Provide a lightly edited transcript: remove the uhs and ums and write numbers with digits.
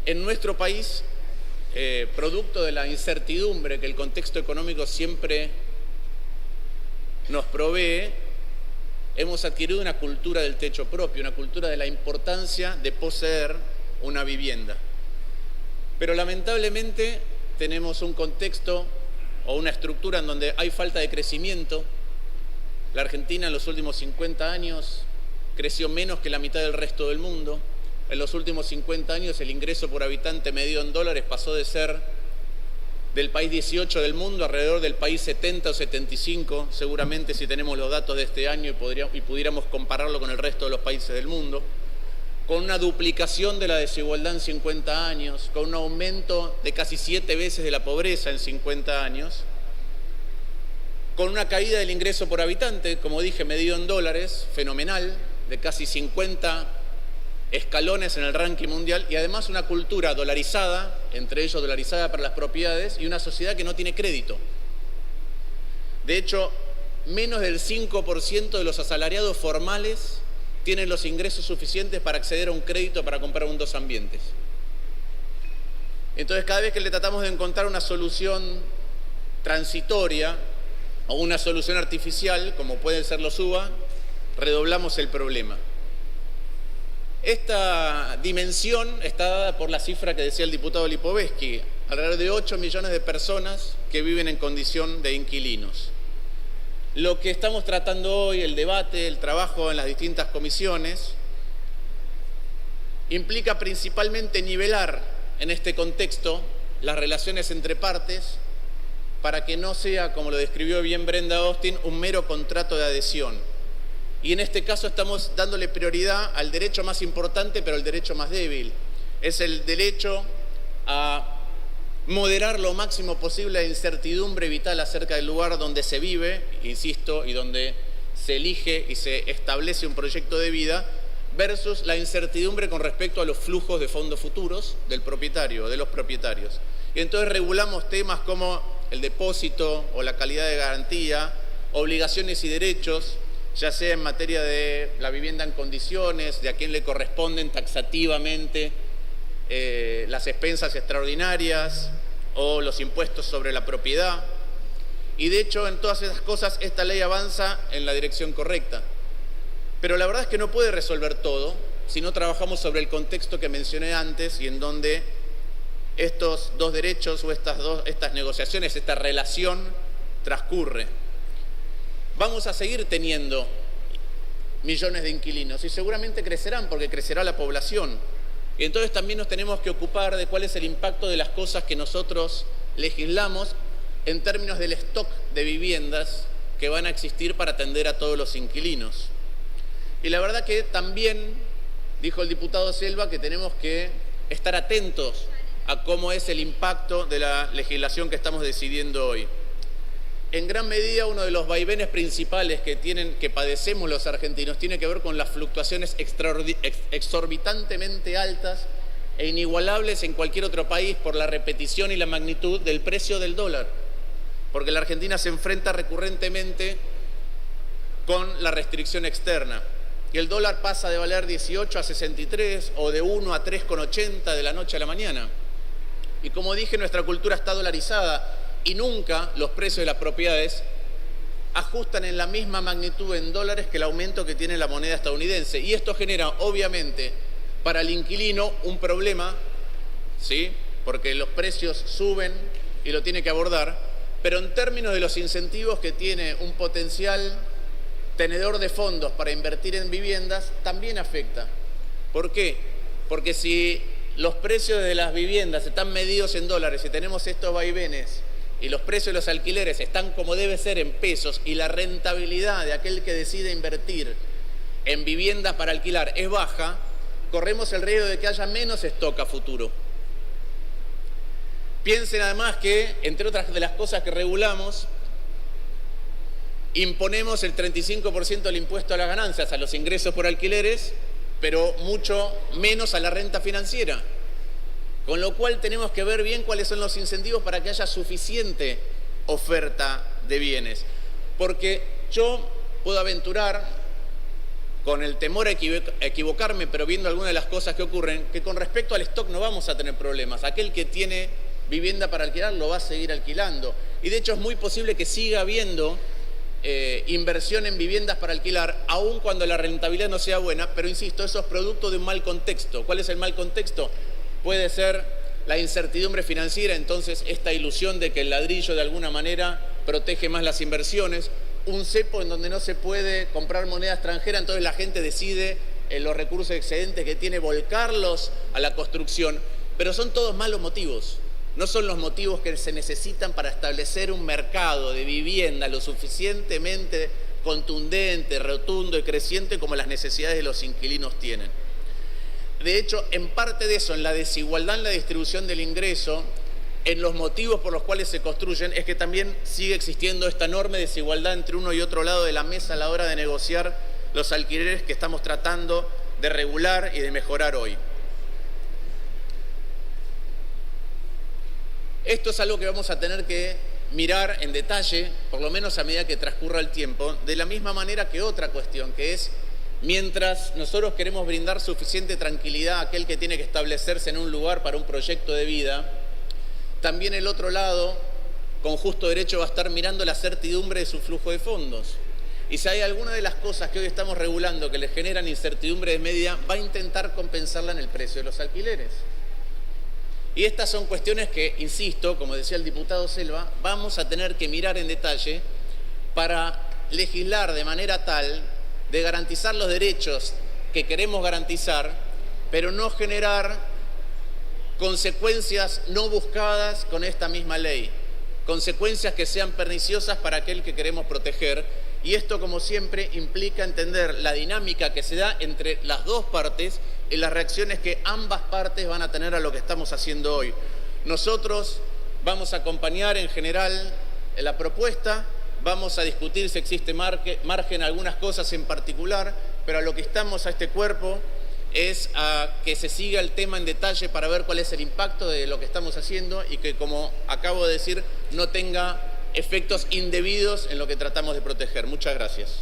En nuestro país, producto de la incertidumbre que el contexto económico siempre nos provee, hemos adquirido una cultura del techo propio, una cultura de la importancia de poseer una vivienda. Pero lamentablemente tenemos un contexto o una estructura en donde hay falta de crecimiento. La Argentina en los últimos 50 años creció menos que la mitad del resto del mundo. En los últimos 50 años el ingreso por habitante medido en dólares pasó de ser del país 18 del mundo alrededor del país 70 o 75, seguramente si tenemos los datos de este año y pudiéramos compararlo con el resto de los países del mundo, con una duplicación de la desigualdad en 50 años, con un aumento de casi 7 veces de la pobreza en 50 años, con una caída del ingreso por habitante, como dije, medido en dólares, fenomenal, de casi 50 escalones en el ranking mundial, y además una cultura dolarizada, entre ellos dolarizada para las propiedades, y una sociedad que no tiene crédito. De hecho, menos del 5% de los asalariados formales tienen los ingresos suficientes para acceder a un crédito para comprar un dos ambientes. Entonces, cada vez que le tratamos de encontrar una solución transitoria o una solución artificial, como pueden ser los UBA, redoblamos el problema. Esta dimensión está dada por la cifra que decía el diputado Lipovetsky, alrededor de 8 millones de personas que viven en condición de inquilinos. Lo que estamos tratando hoy, el debate, el trabajo en las distintas comisiones, implica principalmente nivelar en este contexto las relaciones entre partes para que no sea, como lo describió bien Brenda Austin, un mero contrato de adhesión. Y en este caso estamos dándole prioridad al derecho más importante, pero al derecho más débil. Es el derecho a moderar lo máximo posible la incertidumbre vital acerca del lugar donde se vive, insisto, y donde se elige y se establece un proyecto de vida, versus la incertidumbre con respecto a los flujos de fondos futuros del propietario o de los propietarios. Y entonces regulamos temas como el depósito o la calidad de garantía, obligaciones y derechos, ya sea en materia de la vivienda en condiciones, de a quién le corresponden taxativamente las expensas extraordinarias o los impuestos sobre la propiedad. Y de hecho, en todas esas cosas, esta ley avanza en la dirección correcta. Pero la verdad es que no puede resolver todo si no trabajamos sobre el contexto que mencioné antes y en donde estos dos derechos o estas negociaciones, esta relación transcurre. Vamos a seguir teniendo millones de inquilinos y seguramente crecerán porque crecerá la población. Y entonces también nos tenemos que ocupar de cuál es el impacto de las cosas que nosotros legislamos en términos del stock de viviendas que van a existir para atender a todos los inquilinos. Y la verdad que también, dijo el diputado Selva, que tenemos que estar atentos a cómo es el impacto de la legislación que estamos decidiendo hoy. En gran medida, uno de los vaivenes principales que padecemos los argentinos tiene que ver con las fluctuaciones exorbitantemente altas e inigualables en cualquier otro país por la repetición y la magnitud del precio del dólar. Porque la Argentina se enfrenta recurrentemente con la restricción externa. Y el dólar pasa de valer 18 a 63 o de 1 a 3,80 de la noche a la mañana. Y como dije, nuestra cultura está dolarizada. Y nunca los precios de las propiedades ajustan en la misma magnitud en dólares que el aumento que tiene la moneda estadounidense. Y esto genera, obviamente, para el inquilino un problema, ¿sí? Porque los precios suben y lo tiene que abordar, pero en términos de los incentivos que tiene un potencial tenedor de fondos para invertir en viviendas, también afecta. ¿Por qué? Porque si los precios de las viviendas están medidos en dólares y tenemos estos vaivenes, y los precios de los alquileres están como debe ser en pesos y la rentabilidad de aquel que decide invertir en viviendas para alquilar es baja, corremos el riesgo de que haya menos stock a futuro. Piensen además que, entre otras de las cosas que regulamos, imponemos el 35% del impuesto a las ganancias, a los ingresos por alquileres, pero mucho menos a la renta financiera. Con lo cual tenemos que ver bien cuáles son los incentivos para que haya suficiente oferta de bienes. Porque yo puedo aventurar con el temor a equivocarme, pero viendo algunas de las cosas que ocurren, que con respecto al stock no vamos a tener problemas. Aquel que tiene vivienda para alquilar lo va a seguir alquilando. Y de hecho es muy posible que siga habiendo inversión en viviendas para alquilar, aun cuando la rentabilidad no sea buena, pero insisto, eso es producto de un mal contexto. ¿Cuál es el mal contexto? Puede ser la incertidumbre financiera, entonces esta ilusión de que el ladrillo de alguna manera protege más las inversiones, un cepo en donde no se puede comprar moneda extranjera, entonces la gente decide los recursos excedentes que tiene volcarlos a la construcción, pero son todos malos motivos. No son los motivos que se necesitan para establecer un mercado de vivienda lo suficientemente contundente, rotundo y creciente como las necesidades de los inquilinos tienen. De hecho, en parte de eso, en la desigualdad en la distribución del ingreso, en los motivos por los cuales se construyen, es que también sigue existiendo esta enorme desigualdad entre uno y otro lado de la mesa a la hora de negociar los alquileres que estamos tratando de regular y de mejorar hoy. Esto es algo que vamos a tener que mirar en detalle, por lo menos a medida que transcurra el tiempo, de la misma manera que otra cuestión, que es, mientras nosotros queremos brindar suficiente tranquilidad a aquel que tiene que establecerse en un lugar para un proyecto de vida, también el otro lado, con justo derecho, va a estar mirando la certidumbre de su flujo de fondos. Y si hay alguna de las cosas que hoy estamos regulando que le generan incertidumbre de media, va a intentar compensarla en el precio de los alquileres. Y estas son cuestiones que, insisto, como decía el diputado Selva, vamos a tener que mirar en detalle para legislar de manera tal de garantizar los derechos que queremos garantizar, pero no generar consecuencias no buscadas con esta misma ley, consecuencias que sean perniciosas para aquel que queremos proteger. Y esto, como siempre, implica entender la dinámica que se da entre las dos partes y las reacciones que ambas partes van a tener a lo que estamos haciendo hoy. Nosotros vamos a acompañar en general la propuesta, vamos a discutir si existe margen a algunas cosas en particular, pero a lo que estamos a este cuerpo es a que se siga el tema en detalle para ver cuál es el impacto de lo que estamos haciendo y que, como acabo de decir, no tenga efectos indebidos en lo que tratamos de proteger. Muchas gracias.